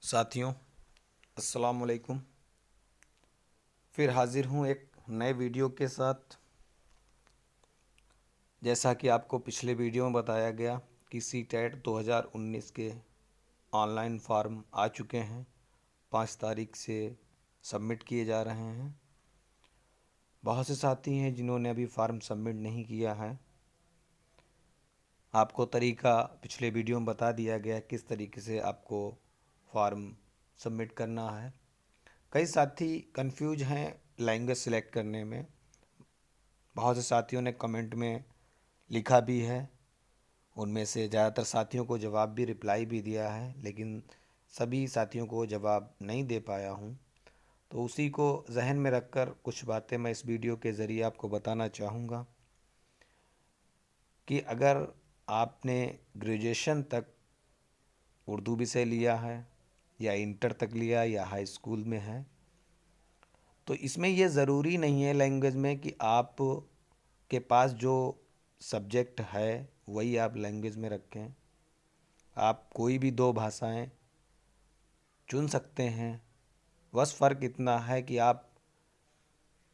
साथियों, अस्सलाम वालेकुम। फिर हाज़िर हूँ एक नए वीडियो के साथ। जैसा कि आपको पिछले वीडियो में बताया गया कि सीटेट 2019 के ऑनलाइन फॉर्म आ चुके हैं। 5 तारीख से सबमिट किए जा रहे हैं। बहुत से साथी हैं जिन्होंने अभी फॉर्म सबमिट नहीं किया है। आपको तरीका पिछले वीडियो में बता दिया गया किस तरीके से आपको फॉर्म सबमिट करना है। कई साथी कंफ्यूज हैं लैंग्वेज सिलेक्ट करने में। बहुत से साथियों ने कमेंट में लिखा भी है। उनमें से ज़्यादातर साथियों को जवाब भी रिप्लाई भी दिया है, लेकिन सभी साथियों को जवाब नहीं दे पाया हूँ। तो उसी को जहन में रखकर कुछ बातें मैं इस वीडियो के ज़रिए आपको बताना चाहूँगा कि अगर आपने ग्रेजुएशन तक उर्दू विषय लिया है या इंटर तक लिया या हाई स्कूल में है, तो इसमें ये ज़रूरी नहीं है लैंग्वेज में कि आप के पास जो सब्जेक्ट है वही आप लैंग्वेज में रखें। आप कोई भी 2 भाषाएं चुन सकते हैं। बस फ़र्क इतना है कि आप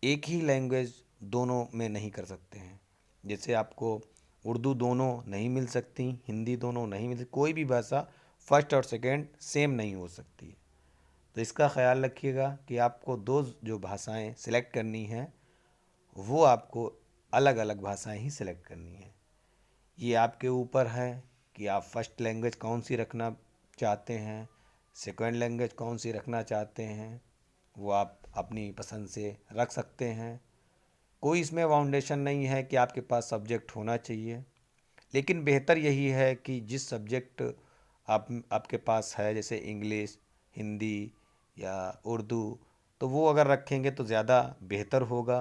एक ही लैंग्वेज दोनों में नहीं कर सकते हैं। जैसे आपको उर्दू दोनों नहीं मिल सकती, हिंदी दोनों नहीं मिल सकती, कोई भी भाषा फर्स्ट और सेकंड सेम नहीं हो सकती। तो इसका ख्याल रखिएगा कि आपको 2 जो भाषाएं सिलेक्ट करनी हैं वो आपको अलग अलग भाषाएं ही सिलेक्ट करनी है। ये आपके ऊपर है कि आप फर्स्ट लैंग्वेज कौन सी रखना चाहते हैं, सेकंड लैंग्वेज कौन सी रखना चाहते हैं, वो आप अपनी पसंद से रख सकते हैं। कोई इसमें बाउंडेशन नहीं है कि आपके पास सब्जेक्ट होना चाहिए, लेकिन बेहतर यही है कि जिस सब्जेक्ट आपके पास है, जैसे इंग्लिश, हिंदी या उर्दू, तो वो अगर रखेंगे तो ज़्यादा बेहतर होगा।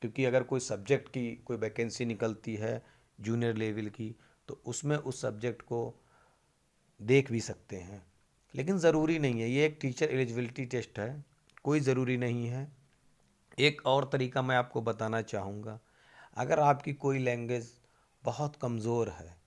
क्योंकि अगर कोई सब्जेक्ट की कोई वैकेंसी निकलती है जूनियर लेवल की, तो उसमें उस सब्जेक्ट को देख भी सकते हैं। लेकिन ज़रूरी नहीं है, ये एक टीचर एलिजिबिलिटी टेस्ट है, कोई ज़रूरी नहीं है। एक और तरीका मैं आपको बताना चाहूँगा। अगर आपकी कोई लैंग्वेज बहुत कमज़ोर है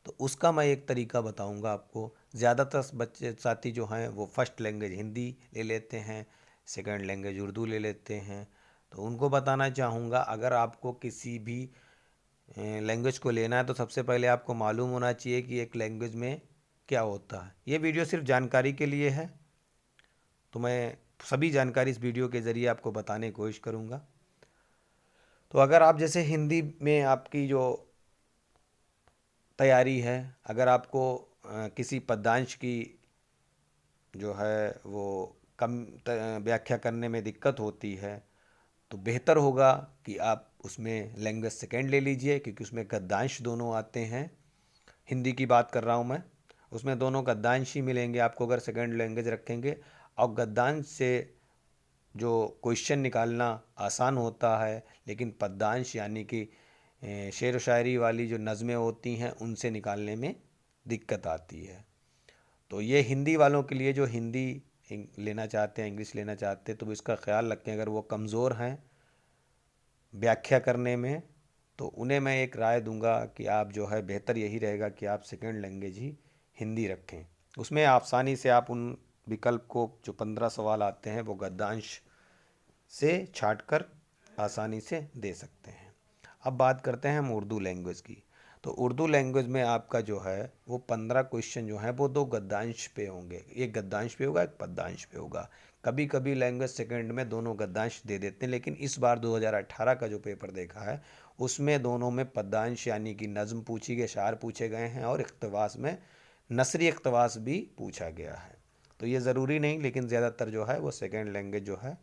तो उसका मैं एक तरीका बताऊंगा आपको। ज़्यादातर बच्चे साथी जो हैं वो फर्स्ट लैंग्वेज हिंदी ले लेते हैं, सेकंड लैंग्वेज उर्दू ले लेते हैं। तो उनको बताना चाहूँगा, अगर आपको किसी भी लैंग्वेज को लेना है तो सबसे पहले आपको मालूम होना चाहिए कि एक लैंग्वेज में क्या होता है। ये वीडियो सिर्फ जानकारी के लिए है, तो मैं सभी जानकारी इस वीडियो के ज़रिए आपको बताने की कोशिश करूँगा। तो अगर आप जैसे हिंदी में आपकी जो तैयारी है, अगर आपको किसी पद्यांश की जो है वो कम व्याख्या करने में दिक्कत होती है, तो बेहतर होगा कि आप उसमें लैंग्वेज सेकेंड ले लीजिए, क्योंकि उसमें गद्यांश दोनों आते हैं। हिंदी की बात कर रहा हूँ मैं, उसमें दोनों गद्यांश ही मिलेंगे आपको अगर सेकेंड लैंग्वेज रखेंगे। और गद्यांश से जो क्वेश्चन निकालना आसान होता है, लेकिन पद्यांश यानी कि शेर व शायरी वाली जो नज़में होती हैं उनसे निकालने में दिक्कत आती है। तो ये हिंदी वालों के लिए जो हिंदी लेना चाहते हैं, इंग्लिश लेना चाहते हैं, तो इसका ख्याल रखें। अगर वो कमज़ोर हैं व्याख्या करने में, तो उन्हें मैं एक राय दूंगा कि आप जो है बेहतर यही रहेगा कि आप सेकंड लैंग्वेज ही हिंदी रखें। उसमें आसानी से आप उन विकल्प को, जो 15 सवाल आते हैं, वो गद्यांश से छाट कर आसानी से दे सकते हैं। अब बात करते हैं हम उर्दू लैंग्वेज की। तो उर्दू लैंग्वेज में आपका जो है वो 15 क्वेश्चन जो है वो 2 गद्यांश पे होंगे। एक गद्यांश पे होगा, एक पद्यांश पे होगा। कभी कभी लैंग्वेज सेकंड में दोनों गद्यांश दे देते हैं, लेकिन इस बार 2018 का जो पेपर देखा है उसमें दोनों में पद्यांश यानी कि नज़्म पूछी गई, शार पूछे गए हैं, और इक़्तिबास में नसरी इक़्तिबास भी पूछा गया है। तो ये ज़रूरी नहीं, लेकिन ज़्यादातर जो है वो सेकेंड लैंग्वेज जो है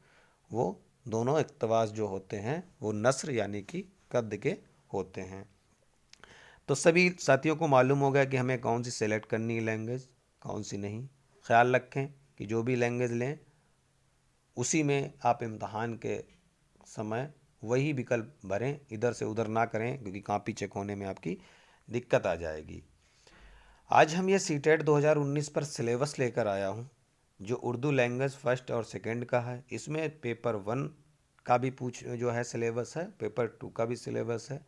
वो दोनों इक़्तिबास जो होते हैं वो नस्र यानी कि कद के होते हैं। तो सभी साथियों को मालूम होगा कि हमें कौन सी सेलेक्ट करनी है लैंग्वेज, कौन सी नहीं। ख्याल रखें कि जो भी लैंग्वेज लें उसी में आप इम्तहान के समय वही विकल्प भरें, इधर से उधर ना करें, क्योंकि कॉपी चेक होने में आपकी दिक्कत आ जाएगी। आज हम ये सीटेट 2019 पर सिलेबस लेकर आया हूँ, जो उर्दू लैंग्वेज फर्स्ट और सेकंड का है। इसमें पेपर 1 का भी जो है सिलेबस है, पेपर 2 का भी सिलेबस है।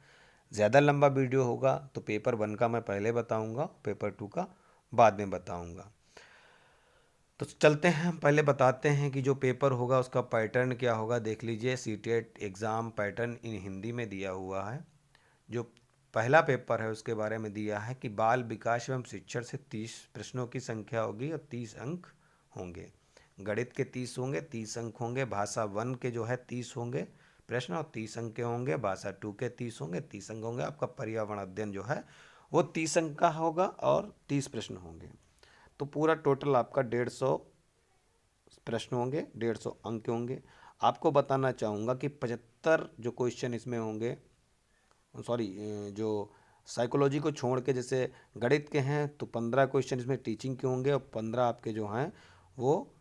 ज़्यादा लंबा वीडियो होगा तो पेपर 1 का मैं पहले बताऊंगा, पेपर 2 का बाद में बताऊंगा। तो चलते हैं, हम पहले बताते हैं कि जो पेपर होगा उसका पैटर्न क्या होगा। देख लीजिए, CTET exam pattern in Hindi में दिया हुआ है। जो पहला पेपर है उसके बारे में दिया है कि बाल विकास एवं शिक्षण से 30 प्रश्नों की संख्या होगी और 30 अंक होंगे। गणित के 30 होंगे, 30 अंक होंगे। भाषा 1 के जो है 30 होंगे प्रश्न और 30 अंक के होंगे। भाषा 2 के 30 होंगे, 30 अंक होंगे। आपका पर्यावरण अध्ययन जो है वो 30 अंक का होगा और 30 प्रश्न होंगे। तो पूरा टोटल आपका 150 प्रश्न होंगे, 150 अंक होंगे। आपको बताना चाहूँगा कि 75 जो क्वेश्चन इसमें होंगे, सॉरी, जो साइकोलॉजी को छोड़ के जैसे गणित के हैं तो 15 क्वेश्चन इसमें टीचिंग के होंगे और 15 आपके जो हैं वो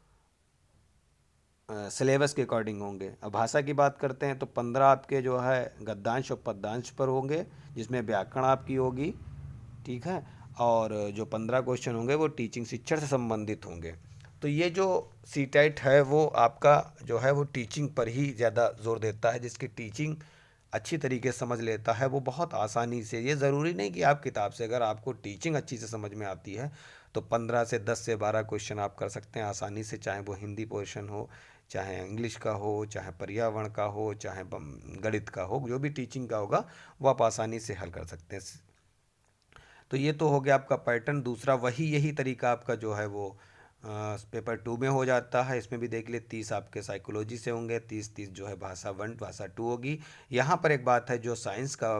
सिलेबस के अकॉर्डिंग होंगे। अब भाषा की बात करते हैं तो 15 आपके जो है गद्यांश और पद्यांश पर होंगे, जिसमें व्याकरण आपकी होगी, ठीक है। और जो 15 क्वेश्चन होंगे वो टीचिंग शिक्षण से संबंधित होंगे। तो ये जो सीटेट है वो आपका जो है वो टीचिंग पर ही ज़्यादा जोर देता है। जिसकी टीचिंग अच्छी तरीके से समझ लेता है वो बहुत आसानी से, ये ज़रूरी नहीं कि आप किताब से, अगर आपको टीचिंग अच्छी से समझ में आती है तो 15 से 10 से 12 क्वेश्चन आप कर सकते हैं आसानी से, चाहे वो हिंदी पोर्शन हो, चाहे इंग्लिश का हो, चाहे पर्यावरण का हो, चाहे गणित का हो, जो भी टीचिंग का होगा वो आप आसानी से हल कर सकते हैं। तो ये तो हो गया आपका पैटर्न। दूसरा वही यही तरीका आपका जो है वो पेपर 2 में हो जाता है। इसमें भी देख लिए 30 आपके साइकोलॉजी से होंगे, 30 जो है भाषा 1 भाषा 2 होगी। यहाँ पर एक बात है, जो साइंस का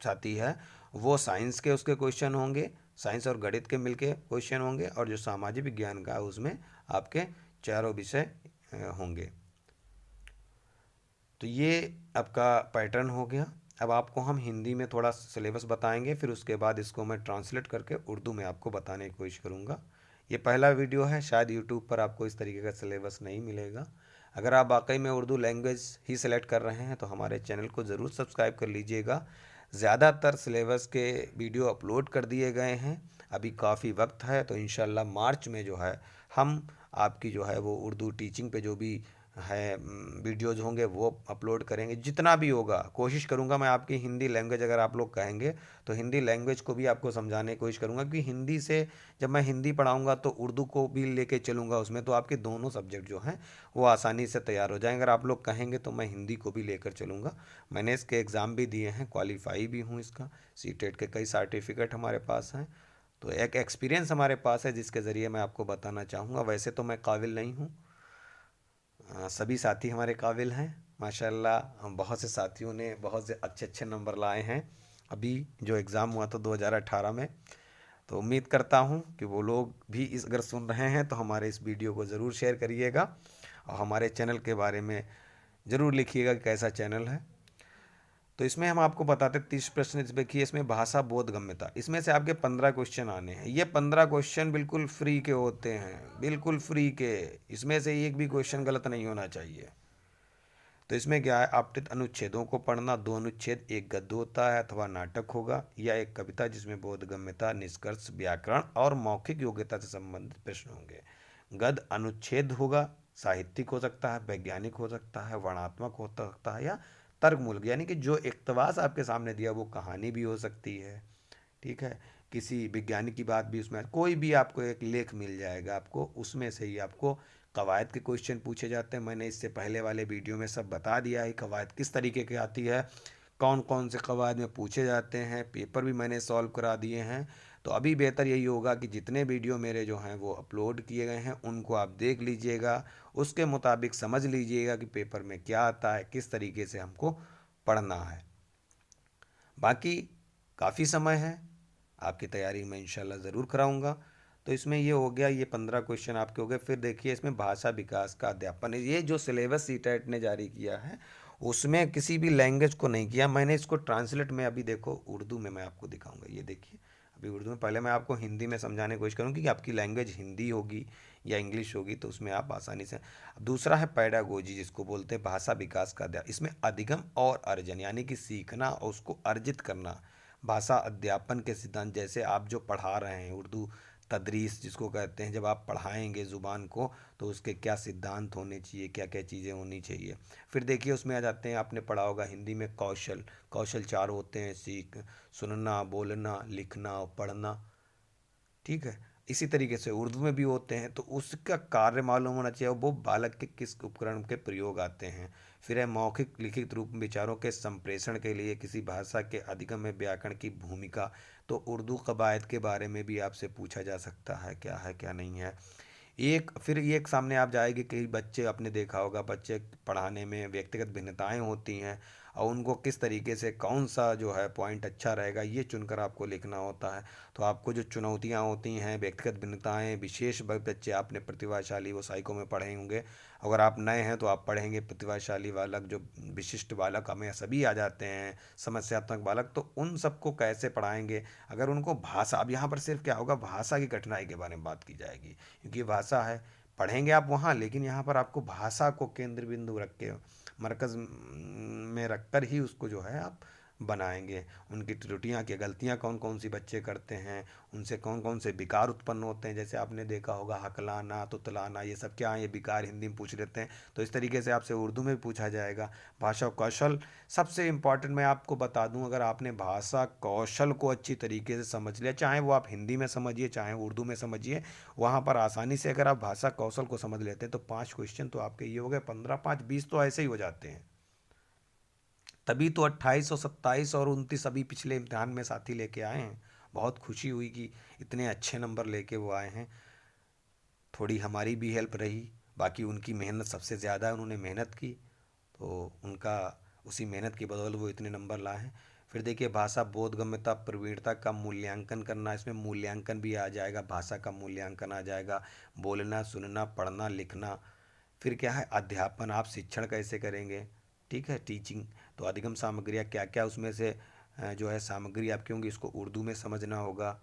साथी है वो साइंस के उसके क्वेश्चन होंगे, साइंस और गणित के मिलके क्वेश्चन होंगे, और जो सामाजिक विज्ञान का है उसमें आपके चारों विषय होंगे। तो ये आपका पैटर्न हो गया। अब आपको हम हिंदी में थोड़ा सिलेबस बताएंगे, फिर उसके बाद इसको मैं ट्रांसलेट करके उर्दू में आपको बताने की कोशिश करूँगा। ये पहला वीडियो है, शायद यूट्यूब पर आपको इस तरीके का सिलेबस नहीं मिलेगा। अगर आप वाकई में उर्दू लैंग्वेज ही सेलेक्ट कर रहे हैं तो हमारे चैनल को ज़रूर सब्सक्राइब कर लीजिएगा। ज़्यादातर सिलेबस के वीडियो अपलोड कर दिए गए हैं, अभी काफ़ी वक्त है, तो इंशाल्लाह मार्च में जो है हम आपकी जो है वो उर्दू टीचिंग पे जो भी है वीडियोज़ होंगे वो अपलोड करेंगे। जितना भी होगा कोशिश करूँगा मैं आपकी हिंदी लैंग्वेज, अगर आप लोग कहेंगे तो हिंदी लैंग्वेज को भी आपको समझाने की कोशिश करूँगा, क्योंकि हिंदी से जब मैं हिंदी पढ़ाऊँगा तो उर्दू को भी लेके चलूँगा उसमें, तो आपके दोनों सब्जेक्ट जो हैं वो आसानी से तैयार हो जाएंगे। अगर आप लोग कहेंगे तो मैं हिंदी को भी लेकर चलूँगा। मैंने इसके एग्ज़ाम भी दिए हैं, क्वालिफाई भी हूँ इसका, सीटेट के कई सर्टिफिकेट हमारे पास हैं। तो एक एक्सपीरियंस हमारे पास है जिसके ज़रिए मैं आपको बताना चाहूँगा। वैसे तो मैं काबिल नहीं हूँ, सभी साथी हमारे काबिल हैं माशाल्लाह। हम बहुत से साथियों ने बहुत से अच्छे अच्छे नंबर लाए हैं अभी जो एग्ज़ाम हुआ था 2018 में। तो उम्मीद करता हूँ कि वो लोग भी इस अगर सुन रहे हैं तो हमारे इस वीडियो को ज़रूर शेयर करिएगा और हमारे चैनल के बारे में ज़रूर लिखिएगा कि कैसा चैनल है। तो इसमें हम आपको बताते 30 प्रश्न इस देखिए, इसमें भाषा बोधगम्यता, इसमें से आपके 15 क्वेश्चन आने हैं। ये 15 क्वेश्चन बिल्कुल फ्री के होते हैं, बिल्कुल फ्री के, इसमें से एक भी क्वेश्चन गलत नहीं होना चाहिए। तो इसमें क्या है, आपतित अनुच्छेदों को पढ़ना, 2 अनुच्छेद, एक गद्य होता है अथवा नाटक होगा या एक कविता जिसमें बोधगम्यता, निष्कर्ष, व्याकरण और मौखिक योग्यता से संबंधित प्रश्न होंगे। गद्य अनुच्छेद होगा, साहित्यिक हो सकता है, वैज्ञानिक हो सकता है, वर्णनात्मक हो सकता है या तर्कमूलक, यानी कि जो इक़्तिबास आपके सामने दिया वो कहानी भी हो सकती है, ठीक है। किसी विज्ञानी की बात भी उसमें, कोई भी आपको एक लेख मिल जाएगा, आपको उसमें से ही आपको कवायद के क्वेश्चन पूछे जाते हैं। मैंने इससे पहले वाले वीडियो में सब बता दिया है कवायद किस तरीके की आती है, कौन कौन से कवायद में पूछे जाते हैं, पेपर भी मैंने सॉल्व करा दिए हैं। तो अभी बेहतर यही होगा कि जितने वीडियो मेरे जो हैं वो अपलोड किए गए हैं उनको आप देख लीजिएगा, उसके मुताबिक समझ लीजिएगा कि पेपर में क्या आता है, किस तरीके से हमको पढ़ना है। बाकी काफ़ी समय है, आपकी तैयारी मैं इंशाल्लाह ज़रूर कराऊंगा। तो इसमें ये हो गया, ये 15 क्वेश्चन आपके हो गए। फिर देखिए इसमें भाषा विकास का अध्यापन है, ये जो सिलेबस सीटेट ने जारी किया है उसमें किसी भी लैंग्वेज को नहीं किया मैंने, इसको ट्रांसलेट में अभी देखो उर्दू में मैं आपको दिखाऊंगा। ये देखिए अभी उर्दू में, पहले मैं आपको हिंदी में समझाने की कोशिश करूँगी कि आपकी लैंग्वेज हिंदी होगी या इंग्लिश होगी तो उसमें आप आसानी से। अब दूसरा है पैडागोजी, जिसको बोलते हैं भाषा विकास का अध्यापन। इसमें अधिगम और अर्जन यानी कि सीखना और उसको अर्जित करना, भाषा अध्यापन के सिद्धांत, जैसे आप जो पढ़ा रहे हैं उर्दू तदरीस जिसको कहते हैं, जब आप पढ़ाएंगे ज़ुबान को तो उसके क्या सिद्धांत होने चाहिए, क्या क्या चीज़ें होनी चाहिए। फिर देखिए उसमें आ जाते हैं, आपने पढ़ा होगा हिंदी में कौशल, कौशल 4 होते हैं, सीख, सुनना, बोलना, लिखना और पढ़ना, ठीक है। इसी तरीके से उर्दू में भी होते हैं, तो उसका कार्य मालूम होना चाहिए, वो बालक के किस उपकरण के प्रयोग आते हैं। फिर है मौखिक लिखित रूप में विचारों के संप्रेषण के लिए किसी भाषा के अधिगम में व्याकरण की भूमिका। तो उर्दू कवायद के बारे में भी आपसे पूछा जा सकता है क्या नहीं है। एक फिर ये एक सामने आप जाएगी कि बच्चे, आपने देखा होगा बच्चे पढ़ाने में व्यक्तिगत भिन्नताएं होती हैं, और उनको किस तरीके से कौन सा जो है पॉइंट अच्छा रहेगा ये चुनकर आपको लिखना होता है। तो आपको जो चुनौतियां होती हैं, व्यक्तिगत भिन्नताएं, विशेष बच्चे आपने प्रतिभाशाली वो साइको में पढ़े होंगे। अगर आप नए हैं तो आप पढ़ेंगे प्रतिभाशाली बालक, जो विशिष्ट बालक हमें सभी आ जाते हैं, समस्यात्मक बालक, तो उन सबको कैसे पढ़ाएंगे। अगर उनको भाषा, अब यहाँ पर सिर्फ क्या होगा, भाषा की कठिनाई के बारे में बात की जाएगी, क्योंकि भाषा है, पढ़ेंगे आप वहाँ, लेकिन यहाँ पर आपको भाषा को केंद्र बिंदु रख के, मरकज़ में रखकर ही उसको जो है आप बनाएंगे। उनकी त्रुटियाँ की गलतियाँ कौन कौन सी बच्चे करते हैं, उनसे कौन कौन से विकार उत्पन्न होते हैं। जैसे आपने देखा होगा हकलाना, तुतलाना, ये सब क्या है, ये विकार हिंदी में पूछ लेते हैं, तो इस तरीके से आपसे उर्दू में भी पूछा जाएगा। भाषा कौशल सबसे इम्पॉर्टेंट मैं आपको बता दूं, अगर आपने भाषा कौशल को अच्छी तरीके से समझ लिया, चाहे वो आप हिंदी में समझिए चाहे उर्दू में समझिए, वहाँ पर आसानी से अगर आप भाषा कौशल को समझ लेते हैं तो 5 क्वेश्चन तो आपके ये हो गए, 15, 5, 20 तो ऐसे ही हो जाते हैं। तभी तो 28 और 27 और 29 अभी पिछले इम्तिहान में साथी लेके आए हैं। बहुत खुशी हुई कि इतने अच्छे नंबर लेके वो आए हैं। थोड़ी हमारी भी हेल्प रही, बाकी उनकी मेहनत सबसे ज़्यादा है, उन्होंने मेहनत की, तो उनका उसी मेहनत की बदौलत वो इतने नंबर लाए हैं। फिर देखिए भाषा बोधगम्यता प्रवीणता का मूल्यांकन करना, इसमें मूल्यांकन भी आ जाएगा, भाषा का मूल्यांकन आ जाएगा, बोलना सुनना पढ़ना लिखना। फिर क्या है, अध्यापन, आप शिक्षण कैसे करेंगे, ठीक है, टीचिंग। तो अधिगम सामग्रियाँ क्या क्या उसमें से जो है सामग्री आपकी होंगी, इसको उर्दू में समझना होगा।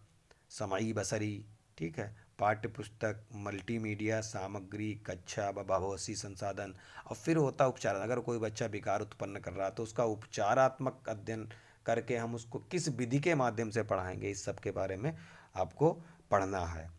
समाई बसरी, ठीक है, पाठ्य पुस्तक, मल्टीमीडिया सामग्री, कक्षा व बहुभाषी संसाधन। और फिर होता उपचार, अगर कोई बच्चा विकार उत्पन्न कर रहा है तो उसका उपचारात्मक अध्ययन करके हम उसको किस विधि के माध्यम से पढ़ाएंगे, इस सब के बारे में आपको पढ़ना है।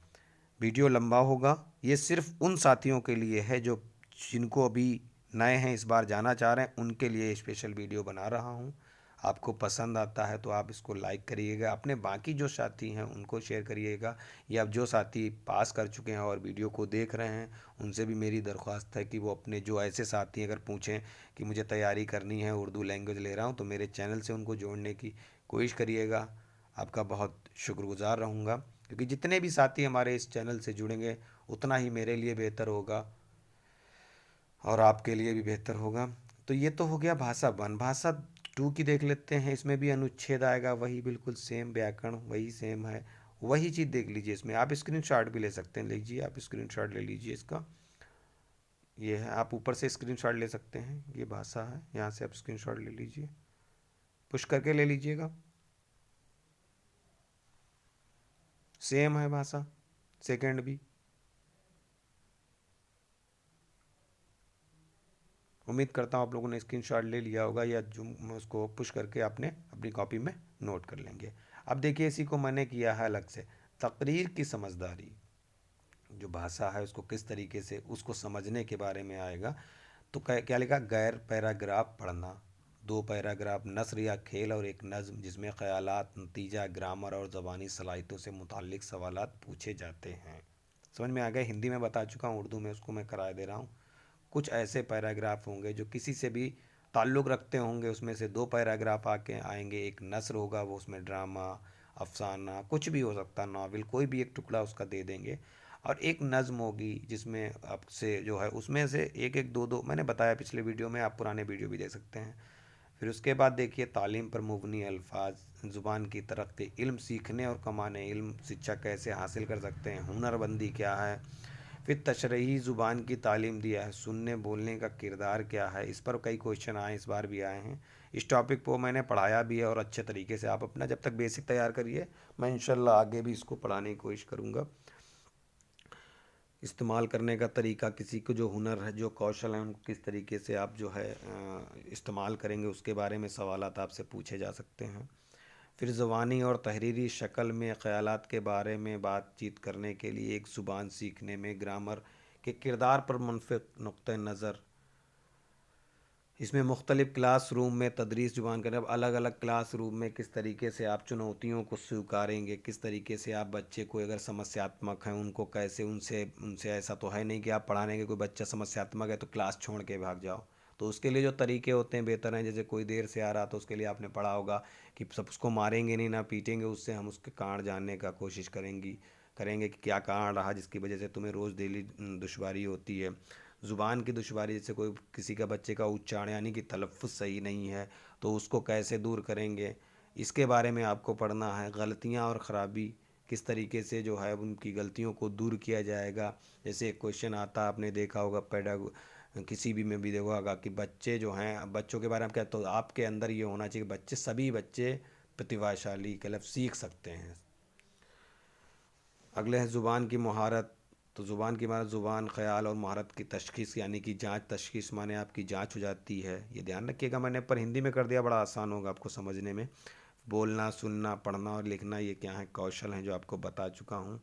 वीडियो लंबा होगा, ये सिर्फ उन साथियों के लिए है जो जिनको अभी नए हैं, इस बार जाना चाह रहे हैं, उनके लिए स्पेशल वीडियो बना रहा हूँ। आपको पसंद आता है तो आप इसको लाइक करिएगा, अपने बाकी जो साथी हैं उनको शेयर करिएगा, या जो साथी पास कर चुके हैं और वीडियो को देख रहे हैं उनसे भी मेरी दरख्वास्त है कि वो अपने जो ऐसे साथी अगर पूछें कि मुझे तैयारी करनी है, उर्दू लैंग्वेज ले रहा हूँ, तो मेरे चैनल से उनको जोड़ने की कोशिश करिएगा। आपका बहुत शुक्रगुजार रहूँगा, क्योंकि जितने भी साथी हमारे इस चैनल से जुड़ेंगे उतना ही मेरे लिए बेहतर होगा और आपके लिए भी बेहतर होगा। तो ये तो हो गया भाषा वन। भाषा टू की देख लेते हैं, इसमें भी अनुच्छेद आएगा, वही बिल्कुल सेम, व्याकरण वही सेम है, वही चीज़ देख लीजिए। इसमें आप स्क्रीनशॉट भी ले सकते हैं, लीजिए आप स्क्रीनशॉट ले लीजिए इसका, ये है, आप ऊपर से स्क्रीनशॉट ले सकते हैं, ये भाषा है, यहाँ से आप स्क्रीनशॉट ले लीजिए, पुश करके ले लीजिएगा, सेम है भाषा, सेकंड भी। उम्मीद करता हूँ आप लोगों ने स्क्रीनशॉट ले लिया होगा, या जूम उसको पुश करके आपने अपनी कॉपी में नोट कर लेंगे। अब देखिए इसी को मैंने किया है अलग से, तकरीर की समझदारी, जो भाषा है उसको किस तरीके से उसको समझने के बारे में आएगा। तो क्या लिखा, गैर पैराग्राफ पढ़ना, 2 पैराग्राफ नस्र या खेल और एक नज़्म जिसमें ख्यालात, नतीजा, ग्रामर और ज़बानी सलाहियतों से मुताल्लिक सवालात पूछे जाते हैं। समझ में आ गया, हिंदी में बता चुका हूँ, उर्दू में उसको मैं करा दे रहा हूँ। कुछ ऐसे पैराग्राफ होंगे जो किसी से भी ताल्लुक़ रखते होंगे, उसमें से 2 पैराग्राफ आके आएंगे, एक नस्र होगा वो उसमें ड्रामा, अफसाना, कुछ भी हो सकता है, नावल, कोई भी एक टुकड़ा उसका दे देंगे, और एक नज़्म होगी जिसमें आपसे जो है उसमें से एक एक दो दो, मैंने बताया पिछले वीडियो में, आप पुराने वीडियो भी देख सकते हैं। फिर उसके बाद देखिए तालीम पर मुबनी अल्फाज, ज़ुबान की तरक्की, इल्म सीखने और कमाने, इल्म शिक्षा कैसे हासिल कर सकते हैं, हुनरबंदी क्या है। फिर तशरीही ज़ुबान की तालीम दिया है, सुनने बोलने का किरदार क्या है, इस पर कई क्वेश्चन आए, इस बार भी आए हैं। इस टॉपिक को मैंने पढ़ाया भी है और अच्छे तरीके से, आप अपना जब तक बेसिक तैयार करिए, मैं इंशाल्लाह आगे भी इसको पढ़ाने की कोशिश करूँगा। इस्तेमाल करने का तरीका, किसी को जो हुनर है, जो कौशल है, उनको किस तरीके से आप जो है इस्तेमाल करेंगे, उसके बारे में सवालात आपसे पूछे जा सकते हैं। फिर ज़ुबानी और तहरीरी शक्ल में ख़यालात के बारे में बातचीत करने के लिए एक ज़ुबान सीखने में ग्रामर के किरदार पर मुनफ़िक नुक्ते नज़र, इसमें मुख्तलिफ़ क्लास रूम में तदरीस ज़ुबान करने, अब अलग अलग क्लास रूम में किस तरीके से आप चुनौतियों को स्वीकारेंगे, किस तरीके से आप बच्चे को अगर समस्यात्मक हैं उनको कैसे उनसे उनसे ऐसा तो है नहीं कि आप पढ़ाने के कोई बच्चा समस्यात्मक है तो क्लास छोड़ के भाग जाओ। तो उसके लिए जो तरीके होते हैं बेहतर हैं, जैसे कोई देर से आ रहा तो उसके लिए आपने पढ़ा होगा कि सब उसको मारेंगे नहीं ना पीटेंगे, उससे हम उसके कारण जानने का कोशिश करेंगे कि क्या कारण रहा जिसकी वजह से तुम्हें रोज़ डेली दुश्वारी होती है। ज़ुबान की दुश्वारी, जैसे कोई किसी का बच्चे का उच्चारण यानी कि तलफ़्फ़ुज़ सही नहीं है तो उसको कैसे दूर करेंगे, इसके बारे में आपको पढ़ना है। गलतियाँ और ख़राबी किस तरीके से जो है उनकी गलतियों को दूर किया जाएगा। जैसे एक क्वेश्चन आता आपने देखा होगा किसी भी में भी देखा होगा कि बच्चे जो हैं, बच्चों के बारे में क्या, तो आपके अंदर ये होना चाहिए कि बच्चे सभी बच्चे प्रतिभाशाली मतलब सीख सकते हैं। अगले है ज़ुबान की महारत। तो ज़ुबान की महारत, ज़ुबान ख़याल और महारत की तशख़ीस यानी कि जांच, तशख़ीस माने आपकी जांच हो जाती है। ये ध्यान रखिएगा, मैंने पर हिंदी में कर दिया, बड़ा आसान होगा आपको समझने में। बोलना, सुनना, पढ़ना और लिखना ये क्या है, कौशल हैं जो आपको बता चुका हूँ।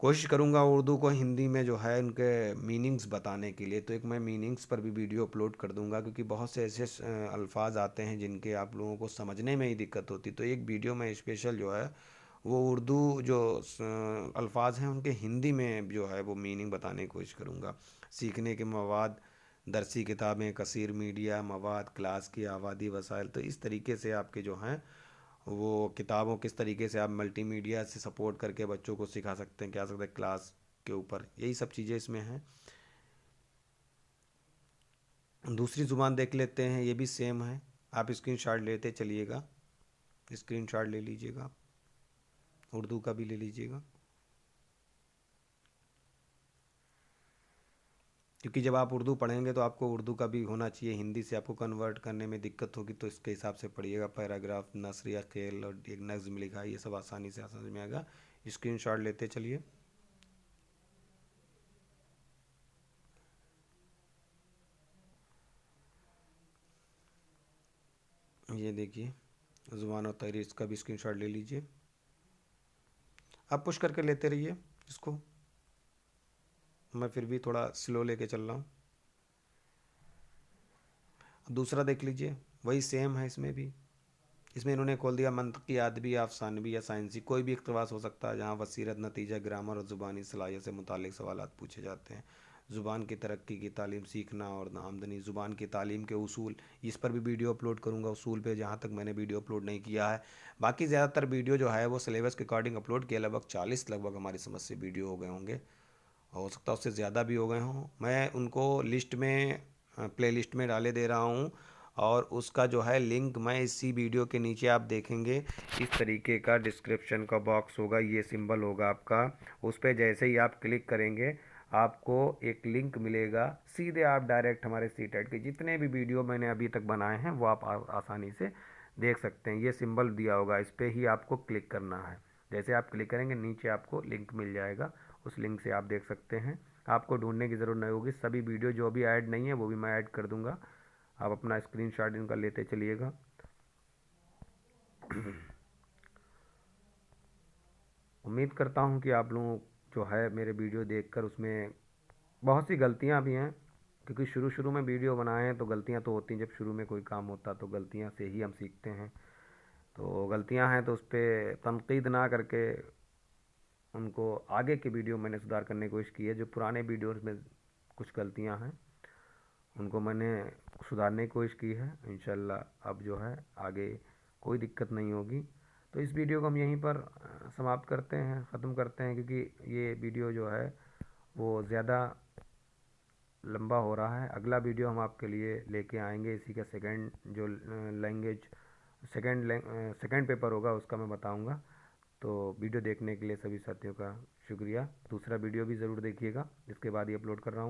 कोशिश करूँगा उर्दू को हिंदी में जो है उनके मीनिंग्स बताने के लिए, तो एक मैं मीनिंग्स पर भी वीडियो अपलोड कर दूँगा, क्योंकि बहुत से ऐसे अल्फाज आते हैं जिनके आप लोगों को समझने में ही दिक्कत होती, तो एक वीडियो में स्पेशल जो है वो उर्दू जो अल्फाज हैं उनके हिंदी में जो है वो मीनिंग बताने की कोशिश करूँगा। सीखने के मवाद, दरसी किताबें, कसीर मीडिया मवाद, क्लास की आवादी वसाइल, तो इस तरीके से आपके जो हैं वो किताबों किस तरीके से आप मल्टीमीडिया से सपोर्ट करके बच्चों को सिखा सकते हैं, क्या सकते हैं क्लास के ऊपर, यही सब चीज़ें इसमें हैं। दूसरी ज़ुबान देख लेते हैं, ये भी सेम है। आप स्क्रीनशॉट लेते चलिएगा, स्क्रीनशॉट ले लीजिएगा, आप उर्दू का भी ले लीजिएगा, क्योंकि जब आप उर्दू पढ़ेंगे तो आपको उर्दू का भी होना चाहिए। हिंदी से आपको कन्वर्ट करने में दिक्कत होगी तो इसके हिसाब से पढ़िएगा। पैराग्राफ, नस्र या खेल और एक नज़्म लिखा है, ये सब आसानी से समझ में आएगा। स्क्रीनशॉट लेते चलिए। ये देखिए ज़ुबान और तहरीर, इसका भी स्क्रीनशॉट ले लीजिए। आप पुश करके लेते रहिए इसको, मैं फिर भी थोड़ा स्लो लेके चल रहा हूँ। दूसरा देख लीजिए, वही सेम है इसमें भी। इसमें इन्होंने खोल दिया मंतकी, अदबी, अफसानवी या साइंसी, कोई भी इक़्तिबास हो सकता है जहाँ बसीरत, नतीजा, ग्रामर और ज़ुबानी सलाहियत से मुतालिक सवालात पूछे जाते हैं। ज़ुबान की तरक्की की तालीम, सीखना और आमदनी, ज़ुबान की तालीम के उसूल, इस पर भी वीडियो अपलोड करूँगा। उसूल पे जहाँ तक मैंने वीडियो अपलोड नहीं किया है, बाकी ज़्यादातर वीडियो जो है वो सिलेबस के अकॉर्डिंग अपलोड किया, लगभग 40 लगभग हमारी समझ से वीडियो हो गए होंगे, हो सकता है उससे ज़्यादा भी हो गए हों। मैं उनको लिस्ट में प्ले लिस्ट में डाले दे रहा हूँ, और उसका जो है लिंक मैं इसी वीडियो के नीचे आप देखेंगे, इस तरीके का डिस्क्रिप्शन का बॉक्स होगा, ये सिंबल होगा आपका, उस पर जैसे ही आप क्लिक करेंगे आपको एक लिंक मिलेगा, सीधे आप डायरेक्ट हमारे सीटेट के जितने भी वीडियो मैंने अभी तक बनाए हैं वो आप आसानी से देख सकते हैं। ये सिंबल दिया होगा, इस पर ही आपको क्लिक करना है। जैसे आप क्लिक करेंगे नीचे आपको लिंक मिल जाएगा, उस लिंक से आप देख सकते हैं। आपको ढूंढने की ज़रूरत नहीं होगी, सभी वीडियो जो भी ऐड नहीं है वो भी मैं ऐड कर दूंगा। आप अपना स्क्रीनशॉट इनका लेते चलिएगा। उम्मीद करता हूँ कि आप लोगों जो है मेरे वीडियो देखकर उसमें बहुत सी गलतियाँ भी हैं, क्योंकि शुरू शुरू में वीडियो बनाए हैं तो गलतियाँ तो होती हैं, जब शुरू में कोई काम होता तो गलतियाँ से ही हम सीखते हैं। तो गलतियाँ हैं तो उस पर तनकीद ना करके उनको आगे के वीडियो मैंने सुधार करने की कोशिश की है। जो पुराने वीडियोस में कुछ गलतियां हैं उनको मैंने सुधारने की कोशिश की है। इंशाल्लाह अब जो है आगे कोई दिक्कत नहीं होगी। तो इस वीडियो को हम यहीं पर समाप्त करते हैं, ख़त्म करते हैं, क्योंकि ये वीडियो जो है वो ज़्यादा लंबा हो रहा है। अगला वीडियो हम आपके लिए लेके आएंगे, इसी का सेकंड जो लैंग्वेज सेकंड पेपर होगा उसका मैं बताऊंगा। तो वीडियो देखने के लिए सभी साथियों का शुक्रिया। दूसरा वीडियो भी ज़रूर देखिएगा, इसके बाद ही अपलोड कर रहा हूँ।